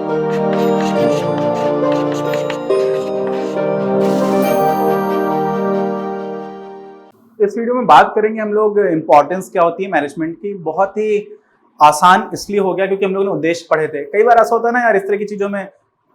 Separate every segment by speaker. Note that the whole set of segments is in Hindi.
Speaker 1: इस वीडियो में बात करेंगे हम लोग इंपॉर्टेंस क्या होती है मैनेजमेंट की। बहुत ही आसान इसलिए हो गया क्योंकि हम लोगों ने उद्देश्य पढ़े थे। कई बार ऐसा होता है ना यार, इस तरह की चीजों में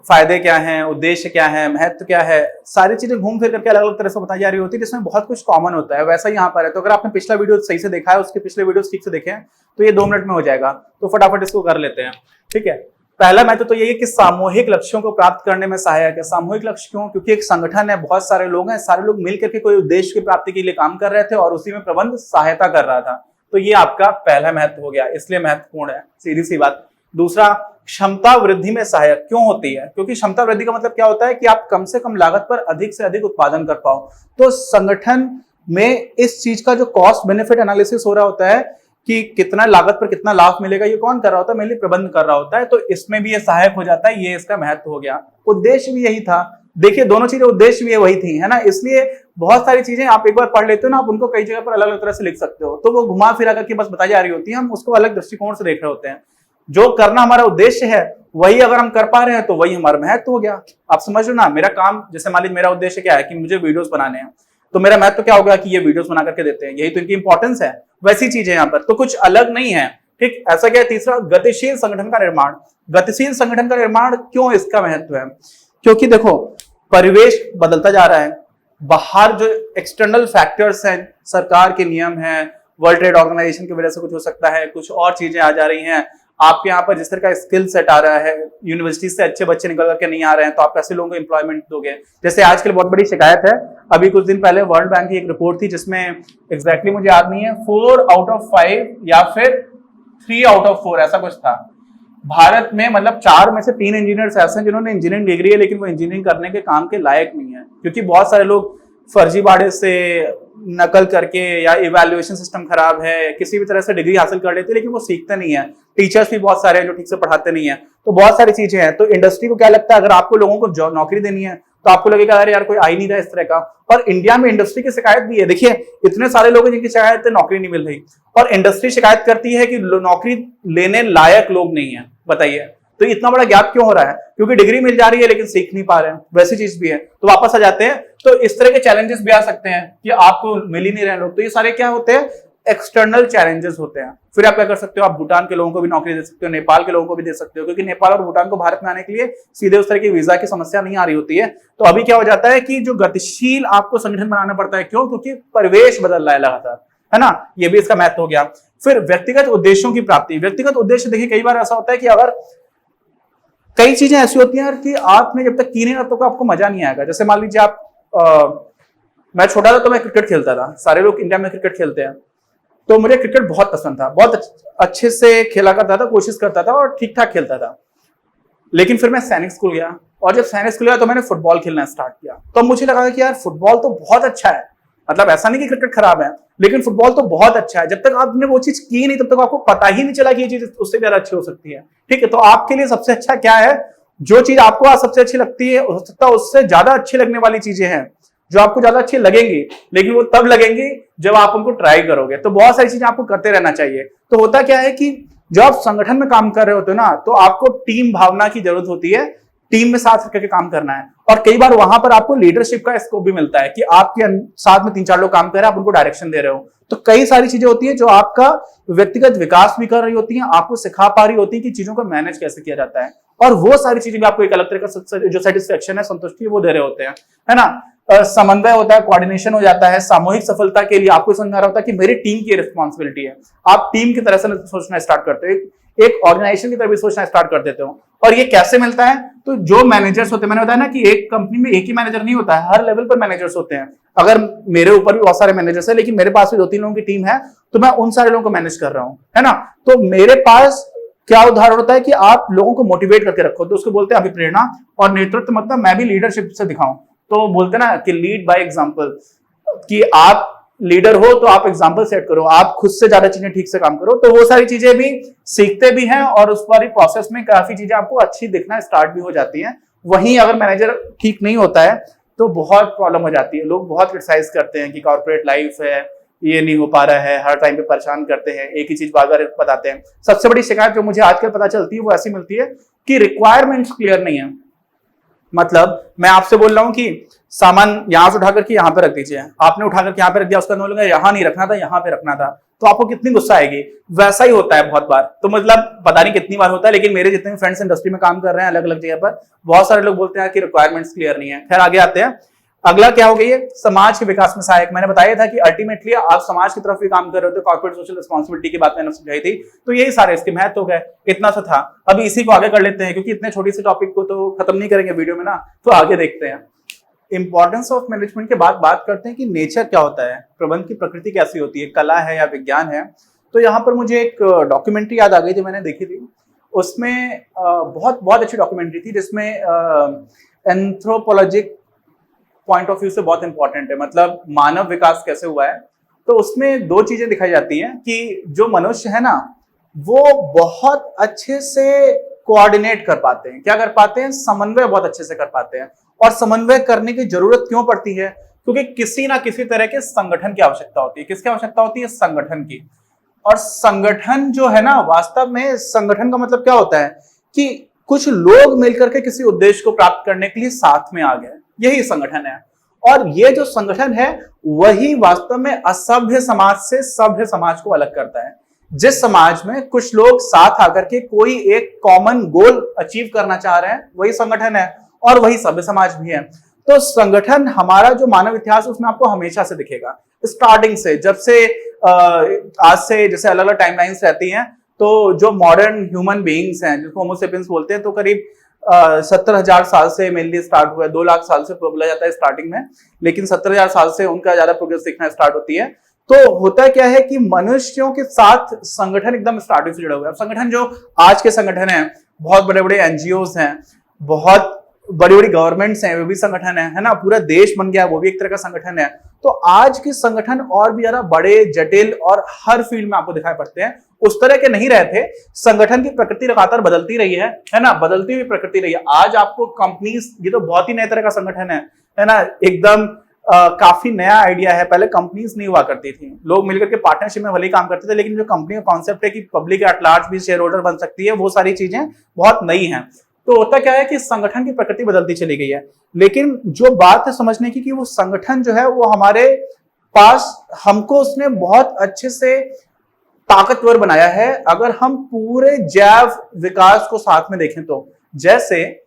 Speaker 1: फायदे क्या हैं, उद्देश्य क्या है, महत्व क्या है, सारी चीजें घूम फिर करके अलग अलग तरह से बताई जा रही होती है, जिसमें बहुत कुछ कॉमन होता है। वैसा ही यहाँ पर है। तो अगर आपने पिछला वीडियो सही से देखा है, उसके पिछले वीडियो ठीक से देखे हैं, तो ये 2 मिनट में हो जाएगा। तो फटाफट इसको कर लेते हैं। ठीक है, पहला महत्व तो यही है कि सामूहिक लक्ष्यों को प्राप्त करने में सहायक है। सामूहिक लक्ष्य क्यों? क्योंकि एक संगठन है, बहुत सारे लोग हैं, सारे लोग मिलकर के कोई उद्देश्य की प्राप्ति के लिए काम कर रहे थे और उसी में प्रबंध सहायता कर रहा था। तो ये आपका पहला महत्व हो गया, इसलिए महत्वपूर्ण है, सीधी सी बात। दूसरा, क्षमता वृद्धि में सहायक क्यों होती है? क्योंकि क्षमता वृद्धि का मतलब क्या होता है कि आप कम से कम लागत पर अधिक से अधिक उत्पादन कर पाओ। तो संगठन में इस चीज का जो कॉस्ट बेनिफिट एनालिसिस हो रहा होता है कि कितना लागत पर कितना लाभ मिलेगा, ये कौन कर रहा होता है? मेनली प्रबंध कर रहा होता है। तो इसमें भी ये सहायक हो जाता है, ये इसका महत्व हो गया। उद्देश्य भी यही था। देखिए, दोनों चीजें उद्देश्य भी वही थी, है ना। इसलिए बहुत सारी चीजें आप एक बार पढ़ लेते हो ना, आप उनको कई जगह पर अलग अलग तरह से लिख सकते हो। तो वो घुमा फिरा करके बस बताई जा रही होती है, हम उसको अलग दृष्टिकोण से देख रहे होते हैं। जो करना हमारा उद्देश्य है वही अगर हम कर पा रहे हैं तो वही हमारा महत्व हो गया। आप समझ लो ना, मेरा काम, जैसे मान लीजिए मेरा उद्देश्य क्या है कि मुझे वीडियोस बनाने हैं, तो मेरा महत्व क्या होगा कि ये वीडियोस बना करके देते हैं, यही तो इनकी इंपॉर्टेंस है। वैसी चीजें यहाँ पर तो कुछ अलग नहीं है। ठीक, ऐसा क्या है? तीसरा, गतिशील संगठन का निर्माण। गतिशील संगठन का निर्माण क्यों इसका महत्व है? क्योंकि देखो, परिवेश बदलता जा रहा है। बाहर जो एक्सटर्नल फैक्टर्स हैं, सरकार के नियम है, वर्ल्ड ट्रेड ऑर्गेनाइजेशन की वजह से कुछ हो सकता है, कुछ और चीजें आ जा रही हैं। आपके यहाँ पर जिस तरह का स्किल सेट आ रहा है, यूनिवर्सिटी से अच्छे बच्चे निकल करके नहीं आ रहे हैं, तो आप कैसे लोगों को एम्प्लॉयमेंट दोगे? जैसे आजकल बहुत बड़ी शिकायत है, अभी कुछ दिन पहले वर्ल्ड बैंक की एक रिपोर्ट थी जिसमें एग्जैक्टली मुझे याद नहीं है, 4 आउट ऑफ 5 या फिर 3 आउट ऑफ 4 ऐसा कुछ था। भारत में मतलब 4 में से 3 इंजीनियर्स ऐसे हैं जिन्होंने इंजीनियरिंग डिग्री है, लेकिन वो इंजीनियरिंग करने के काम के लायक नहीं है, क्योंकि बहुत सारे लोग फर्जीवाड़े से, नकल करके, या इवैल्यूएशन सिस्टम खराब है, किसी भी तरह से डिग्री हासिल कर लेते हैं, लेकिन वो सीखते नहीं है। टीचर्स भी बहुत सारे हैं जो ठीक से पढ़ाते नहीं है। तो बहुत सारी चीजें हैं। तो इंडस्ट्री को क्या लगता है, अगर आपको लोगों को नौकरी देनी है तो आपको लगेगा अरे यार कोई आ ही नहीं रहा इस तरह का। और इंडिया में इंडस्ट्री की शिकायत भी है। देखिए, इतने सारे लोग हैं जिनकी शिकायत है नौकरी नहीं मिल रही, और इंडस्ट्री शिकायत करती है कि नौकरी लेने लायक लोग नहीं है। बताइए, तो इतना बड़ा गैप क्यों हो रहा है? क्योंकि डिग्री मिल जा रही है लेकिन सीख नहीं पा रहे हैं। वैसी चीज भी है। तो वापस आ जाते हैं, तो इस तरह के चैलेंजेस भी आ सकते हैं कि आपको मिल ही नहीं रहे लोग। तो ये सारे क्या होते हैं? एक्सटर्नल चैलेंजेस होते हैं। फिर आप क्या कर सकते हो? आप भूटान के लोगों को भी नौकरी दे सकते हो, नेपाल के लोगों को भी दे सकते हो, क्योंकि नेपाल और भूटान को भारत में आने के लिए सीधे उस तरह की वीजा की समस्या नहीं आ रही होती है। तो अभी क्या हो जाता है कि जो गतिशील आपको संगठन बनाना पड़ता है। क्यों? क्योंकि परिवेश बदल रहा है लगातार, है ना। ये भी इसका महत्व हो गया। फिर व्यक्तिगत उद्देश्यों की प्राप्ति। व्यक्तिगत उद्देश्य, देखिए कई बार ऐसा होता है कि अगर कई चीजें ऐसी होती हैं कि आपने जब तक की नहीं तब तक आपको मजा नहीं आएगा। जैसे मान लीजिए आप मैं छोटा था तो मैं क्रिकेट खेलता था, सारे लोग इंडिया में क्रिकेट खेलते हैं, तो मुझे क्रिकेट बहुत पसंद था, बहुत अच्छे से खेला करता था, कोशिश करता था और ठीक ठाक खेलता था। लेकिन फिर मैं सैनिक स्कूल गया, और जब सैनिक स्कूल गया तो मैंने फुटबॉल खेलना स्टार्ट किया। तो मुझे लगा कि यार फुटबॉल तो बहुत अच्छा है, मतलब ऐसा नहीं कि क्रिकेट खराब है, लेकिन फुटबॉल तो बहुत अच्छा है। जब तक आपने वो चीज की नहीं तब तक आपको पता ही नहीं चला कि ये चीज उससे ज्यादा अच्छी हो सकती है। ठीक है, तो आपके लिए सबसे अच्छा क्या है? जो चीज आपको आज सबसे अच्छी लगती है, हो सकता है उससे ज्यादा अच्छी लगने वाली चीजें हैं जो आपको ज्यादा अच्छी लगेंगी, लेकिन वो तब लगेंगी जब आप उनको ट्राई करोगे। तो बहुत सारी चीजें आपको करते रहना चाहिए। तो होता क्या है कि जब आप संगठन में काम कर रहे होते हो ना, तो आपको टीम भावना की जरूरत होती है, टीम में साथ करके काम करना है। और कई बार वहां पर आपको लीडरशिप का स्कोप भी मिलता है कि आपके साथ में 3-4 लोग काम कर रहे हैं, आप उनको डायरेक्शन दे रहे हो। तो कई सारी चीजें होती है जो आपका व्यक्तिगत विकास भी कर रही होती है, आपको सिखा पा रही होती है कि चीजों को मैनेज कैसे किया जाता है। और वो सारी चीजें भी आपको एक अलग तरह का जो सेटिस्फेक्शन है, संतुष्टि है, वो दे रहे होते हैं, है ना। समन्वय होता है, कोऑर्डिनेशन हो जाता है। सामूहिक सफलता के लिए आपको समझ आ रहा होता है कि मेरी टीम की रिस्पॉन्सिबिलिटी है। आप टीम की तरह से सोचना स्टार्ट करते हो, एक ऑर्गेनाइजेशन की तरह भी सोचना स्टार्ट कर देते हो। और ये कैसे मिलता है? तो जो मैनेजर्स होते हैं, मैंने बताया ना कि एक कंपनी में एक ही मैनेजर नहीं होता है, हर लेवल पर मैनेजर्स होते हैं। अगर मेरे ऊपर भी बहुत सारे मैनेजर्स हैं, लेकिन मेरे पास भी 2-3 लोगों की टीम है, तो मैं उन सारे लोगों को मैनेज कर रहा हूं, है ना। तो मेरे पास क्या उदाहरण होता है कि आप लोगों को मोटिवेट करके रखो, तो उसको बोलते हैं अभिप्रेरणा। और नेतृत्व मतलब मैं भी लीडरशिप से दिखाऊं, तो बोलते ना कि लीड बाय एग्जांपल, कि आप लीडर हो तो आप एग्जांपल सेट करो, आप खुद से ज्यादा चीजें ठीक से काम करो। तो वो सारी चीजें भी सीखते भी हैं, और उस वाली प्रोसेस में काफी चीजें आपको अच्छी दिखना स्टार्ट भी हो जाती हैं। वहीं अगर मैनेजर ठीक नहीं होता है तो बहुत प्रॉब्लम हो जाती है। लोग बहुत क्रिटिसाइज करते हैं कि कॉर्पोरेट लाइफ है, ये नहीं हो पा रहा है, हर टाइम पे परेशान करते हैं, एक ही चीज बार बार बताते हैं। सबसे बड़ी शिकायत जो मुझे आजकल पता चलती है वो ऐसी मिलती है कि रिक्वायरमेंट्स क्लियर नहीं है। मतलब मैं आपसे बोल रहा हूं कि सामान यहां से उठा करके यहां पे रख दीजिए, आपने उठा करके यहां पे रख दिया, उसका बोलेगा यहां नहीं रखना था, यहां पे रखना था, तो आपको कितनी गुस्सा आएगी। वैसा ही होता है बहुत बार। तो मतलब पता नहीं कितनी बार होता है, लेकिन मेरे जितने भी फ्रेंड्स इंडस्ट्री में काम कर रहे हैं अलग अलग जगह पर, बहुत सारे लोग बोलते हैं कि रिक्वायरमेंट्स क्लियर नहीं है। खैर आगे आते हैं। अगला क्या हो गई है, समाज के विकास में सहायक। मैंने बताया था कि अल्टीमेटली आप समाज की तरफ भी काम कर रहे हो, तो कॉर्पोरेट सोशल रिस्पांसिबिलिटी की बात मैंने समझाई थी। तो यही सारे इसके महत्व हो गए, इतना सा था। अभी इसी को आगे कर लेते हैं, क्योंकि इतने छोटी सी टॉपिक को तो खत्म नहीं करेंगे वीडियो में ना, तो आगे देखते हैं। इंपॉर्टेंस ऑफ मैनेजमेंट के बाद बात करते हैं कि नेचर क्या होता है, प्रबंध की प्रकृति कैसी होती है, कला है या विज्ञान है। तो यहाँ पर मुझे एक डॉक्यूमेंट्री याद आ गई थी, मैंने देखी थी। उसमें बहुत बहुत अच्छी डॉक्यूमेंट्री थी, जिसमें एंथ्रोपोलॉजिक पॉइंट ऑफ व्यू से बहुत इंपॉर्टेंट है, मतलब मानव विकास कैसे हुआ है। तो उसमें दो चीजें दिखाई जाती हैं कि जो मनुष्य है ना, वो बहुत अच्छे से कोऑर्डिनेट कर पाते हैं। क्या कर पाते हैं, समन्वय बहुत अच्छे से कर पाते हैं। और समन्वय करने की जरूरत क्यों पड़ती है, क्योंकि किसी ना किसी तरह के संगठन की आवश्यकता होती है। किसकी आवश्यकता होती है, संगठन की। और संगठन जो है ना, वास्तव में संगठन का मतलब क्या होता है कि कुछ लोग मिलकर के किसी उद्देश्य को प्राप्त करने के लिए साथ में आ गए, यही संगठन है। और ये जो संगठन है वही वास्तव में असभ्य समाज से सभ्य समाज को अलग करता है। जिस समाज में कुछ लोग साथ आकर के कोई एक कॉमन गोल अचीव करना चाह रहे हैं, वही संगठन है और वही सभ्य समाज भी है। तो संगठन हमारा जो मानव इतिहास है उसमें आपको हमेशा से दिखेगा, स्टार्टिंग से, जब से आज से जैसे अलग अलग टाइमलाइंस रहती हैं। तो जो मॉडर्न ह्यूमन बीइंग्स हैं, जिसको होमो सेपियंस बोलते हैं, तो करीब 70,000 साल से मेनली स्टार्ट हुआ है। 2 लाख साल से बोला जाता है स्टार्टिंग में, लेकिन 70,000 साल से उनका ज्यादा प्रोग्रेस दिखना स्टार्ट होती है। तो होता क्या है कि मनुष्यों के साथ संगठन एकदम स्टार्टिंग से जुड़ा हुआ है। संगठन जो आज के संगठन है, बहुत बड़े बड़े एनजीओस हैं, बहुत बड़ी बड़ी गवर्नमेंट्स हैं, वो भी संगठन है ना, पूरा देश बन गया, वो भी एक तरह का संगठन है। तो आज के संगठन और भी ज्यादा बड़े, जटिल और हर फील्ड में आपको दिखाई पड़ते हैं। उस तरह के नहीं रहे थे। संगठन की प्रकृति लगातार बदलती रही है ना, बदलती हुई प्रकृति रही है। आज आपको कंपनीज, ये तो बहुत ही नए तरह का संगठन है ना, एकदम काफी नया आइडिया है। पहले कंपनीज नहीं हुआ करती थी, लोग मिलकर के पार्टनरशिप में भले काम करते थे, लेकिन जो कंपनी का कॉन्सेप्ट है कि पब्लिक एट लार्ज भी शेयर होल्डर बन सकती है, वो सारी चीजें बहुत नई हैं। तो होता क्या है कि संगठन की प्रकृति बदलती चली गई है। लेकिन जो बात है समझने की कि वो संगठन जो है वो हमारे पास, हमको उसने बहुत अच्छे से ताकतवर बनाया है। अगर हम पूरे जैव विकास को साथ में देखें तो, जैसे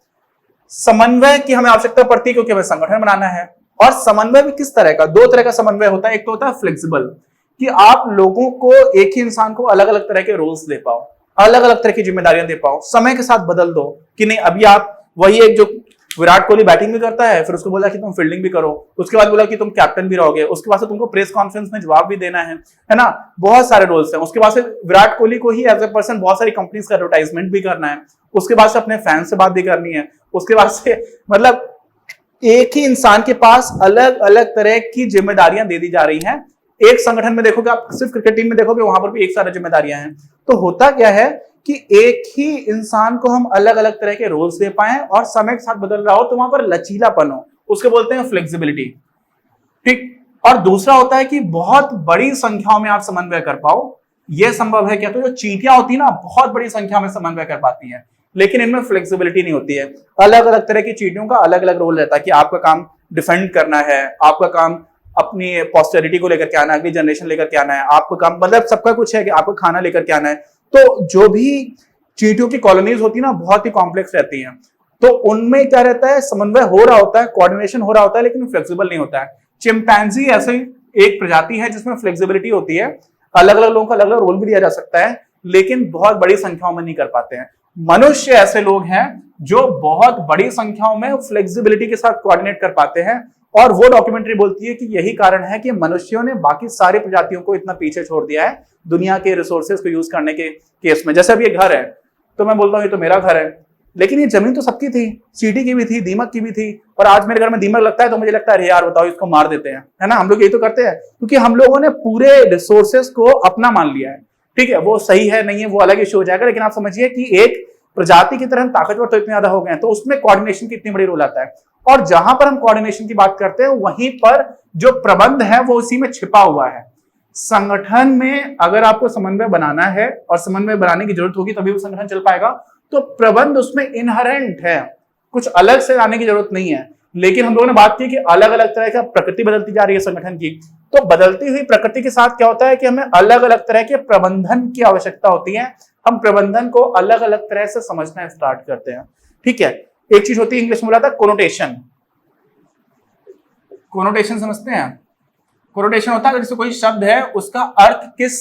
Speaker 1: समन्वय की हमें आवश्यकता पड़ती है, क्योंकि हमें संगठन बनाना है। और समन्वय भी किस तरह का, 2 तरह का समन्वय होता है। एक तो होता है फ्लेक्सिबल, कि आप लोगों को, एक ही इंसान को अलग अलग तरह के रोल्स दे पाओ, अलग अलग तरह की जिम्मेदारियां दे पाओ, समय के साथ बदल दो। कि नहीं, अभी आप वही एक जो विराट कोहली बैटिंग भी करता है, फिर उसको बोला कि तुम फील्डिंग भी करो, उसके बाद बोला कि तुम कैप्टन भी रहोगे, उसके बाद से तुमको प्रेस कॉन्फ्रेंस में जवाब भी देना है ना, बहुत सारे रोल्स हैं। उसके बाद से विराट कोहली को ही एज ए पर्सन बहुत सारी कंपनीज का एडवर्टाइजमेंट भी करना है, उसके बाद से अपने फैंस से बात भी करनी है, उसके बाद से मतलब एक ही इंसान के पास अलग अलग तरह की जिम्मेदारियां दे दी जा रही हैं। एक संगठन में देखोगे आप, सिर्फ क्रिकेट टीम में देखोगे, वहां पर भी एक सारी जिम्मेदारियां हैं। तो होता क्या है कि एक ही इंसान को हम अलग अलग तरह के रोल्स दे पाए और समय के साथ बदल रहा हो, तो वहां पर लचीलापन हो, उसके बोलते हैं फ्लेक्सिबिलिटी। ठीक। और दूसरा होता है कि बहुत बड़ी संख्याओं में आप समन्वय कर पाओ। यह संभव है क्या, तो जो चींटियां होती है ना, बहुत बड़ी संख्या में समन्वय कर पाती हैं, लेकिन इनमें फ्लेक्सिबिलिटी नहीं होती है। अलग अलग तरह की चींटियों का अलग अलग रोल रहता है कि आपका काम डिफेंड करना है, आपका काम अपनी पॉस्टेरिटी को लेकर के आना है, अगली जनरेशन लेकर के आना है, आपका काम मतलब सबका कुछ है कि आपको खाना लेकर के आना है। तो जो भी चींटियों की कॉलोनीज होती है ना, बहुत ही कॉम्प्लेक्स रहती हैं। तो उनमें क्या रहता है, समन्वय हो रहा होता है, कोऑर्डिनेशन हो रहा होता है, लेकिन फ्लेक्सिबल नहीं होता है। चिंपैंजी ऐसे एक प्रजाति है जिसमें फ्लेक्सिबिलिटी होती है, अलग अलग लोगों को अलग अलग रोल भी दिया जा सकता है, लेकिन बहुत बड़ी संख्याओं में नहीं कर पाते हैं। मनुष्य ऐसे लोग हैं जो बहुत बड़ी संख्याओं में फ्लेक्सिबिलिटी के साथ कोऑर्डिनेट कर पाते हैं। और वो डॉक्यूमेंट्री बोलती है कि यही कारण है कि मनुष्यों ने बाकी सारी प्रजातियों को इतना पीछे छोड़ दिया है दुनिया के रिसोर्सेज को यूज करने के केस में। जैसे अभी ये घर है, तो मैं बोलता हूँ ये तो मेरा घर है, लेकिन ये जमीन तो सबकी थी, चींटी की भी थी, दीमक की भी थी। और आज मेरे घर में दीमक लगता है तो मुझे लगता है अरे यार बताओ, इसको मार देते हैं, है ना। हम लोग यही तो करते हैं, क्योंकि हम लोगों ने पूरे रिसोर्सेज को अपना मान लिया है। ठीक है, वो सही है नहीं है वो अलग इश्यू हो जाएगा, लेकिन आप समझिए कि एक प्रजाति की तरह ताकतवर तो इतने ज्यादा हो गए हैं, तो उसमें कोऑर्डिनेशन की इतनी बड़ी रोल आता है। और जहां पर हम कोऑर्डिनेशन की बात करते हैं, वहीं पर जो प्रबंध है वो उसी में छिपा हुआ है। संगठन में अगर आपको समन्वय बनाना है और समन्वय बनाने की जरूरत होगी तभी वो संगठन चल पाएगा, तो प्रबंध उसमें इनहेरेंट है, कुछ अलग से लाने की जरूरत नहीं है। लेकिन हम लोगों ने बात की कि अलग अलग तरह की प्रकृति बदलती जा रही है संगठन की, तो बदलती हुई प्रकृति के साथ क्या होता है कि हमें अलग अलग तरह के प्रबंधन की आवश्यकता होती है। हम प्रबंधन को अलग अलग तरह से समझना स्टार्ट करते हैं। ठीक है, एक चीज होती है इंग्लिश में बोला था कोनोटेशन। कोनोटेशन समझते हैं? कोनोटेशन होता है जैसे कोई शब्द है उसका अर्थ किस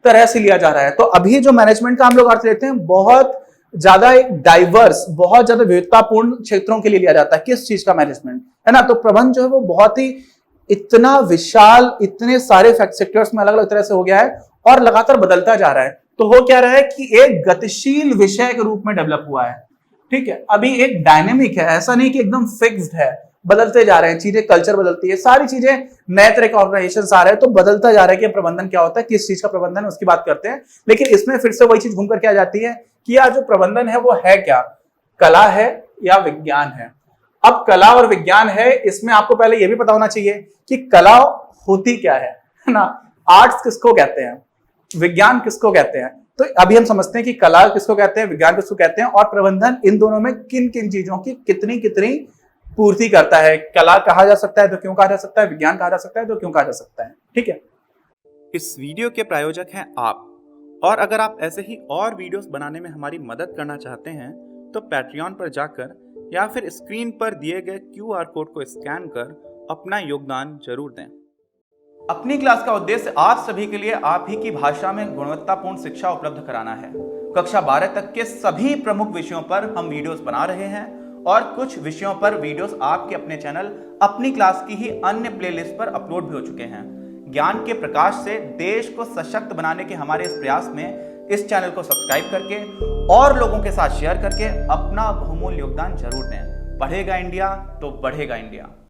Speaker 1: तरह से लिया जा रहा है। तो अभी जो मैनेजमेंट का हम लोग अर्थ लेते हैं बहुत ज्यादा एक डाइवर्स, बहुत ज्यादा विविधतापूर्ण क्षेत्रों के लिए लिया जाता है। किस चीज का मैनेजमेंट है ना, तो प्रबंध जो है वो बहुत ही इतना विशाल, इतने सारे सेक्टर्स में अलग अलग तरह से हो गया है और लगातार बदलता जा रहा है। तो हो क्या रहा है कि एक गतिशील विषय के रूप में डेवलप हुआ है। ठीक है, अभी एक डायनेमिक है, ऐसा नहीं कि एकदम फिक्स्ड है, बदलते जा रहे हैं चीजें, कल्चर बदलती है, सारी चीजें, नए तरह के ऑर्गेनाइजेशन आ रहे हैं, तो बदलता जा रहा है कि प्रबंधन क्या होता है, किस चीज का प्रबंधन है उसकी बात करते हैं। लेकिन इसमें फिर से वही चीज घूम करके आ जाती है कि यार जो प्रबंधन है वो है क्या, कला है या विज्ञान है। अब कला और विज्ञान है, इसमें आपको पहले यह भी पता होना चाहिए कि कला होती क्या है ना। आर्ट्स किसको कहते हैं, विज्ञान किसको कहते हैं, तो अभी हम समझते हैं कि कला किसको कहते हैं, विज्ञान किसको कहते हैं, और प्रबंधन इन दोनों में किन किन चीजों की कितनी कितनी पूर्ति करता है। कला कहा जा सकता है तो क्यों कहा जा सकता है, विज्ञान कहा जा सकता है तो क्यों कहा जा सकता है। ठीक है,
Speaker 2: इस वीडियो के प्रायोजक हैं आप, और अगर आप ऐसे ही और वीडियोस बनाने में हमारी मदद करना चाहते हैं तो पैट्रियन पर जाकर या फिर स्क्रीन पर दिए गए QR कोड को स्कैन कर अपना योगदान जरूर दें।
Speaker 3: अपनी क्लास का उद्देश्य आप सभी के लिए आप ही की भाषा में गुणवत्तापूर्ण शिक्षा उपलब्ध कराना है। कक्षा 12 तक के सभी प्रमुख विषयों पर हम वीडियोस बना रहे हैं और कुछ विषयों पर वीडियोस आपके अपने चैनल अपनी क्लास की ही अन्य प्लेलिस्ट पर अपलोड भी हो चुके हैं। ज्ञान के प्रकाश से देश को सशक्त बनाने के हमारे इस प्रयास में इस चैनल को सब्सक्राइब करके और लोगों के साथ शेयर करके अपना बहुमूल्य योगदान जरूर दें। पढ़ेगा इंडिया तो बढ़ेगा इंडिया।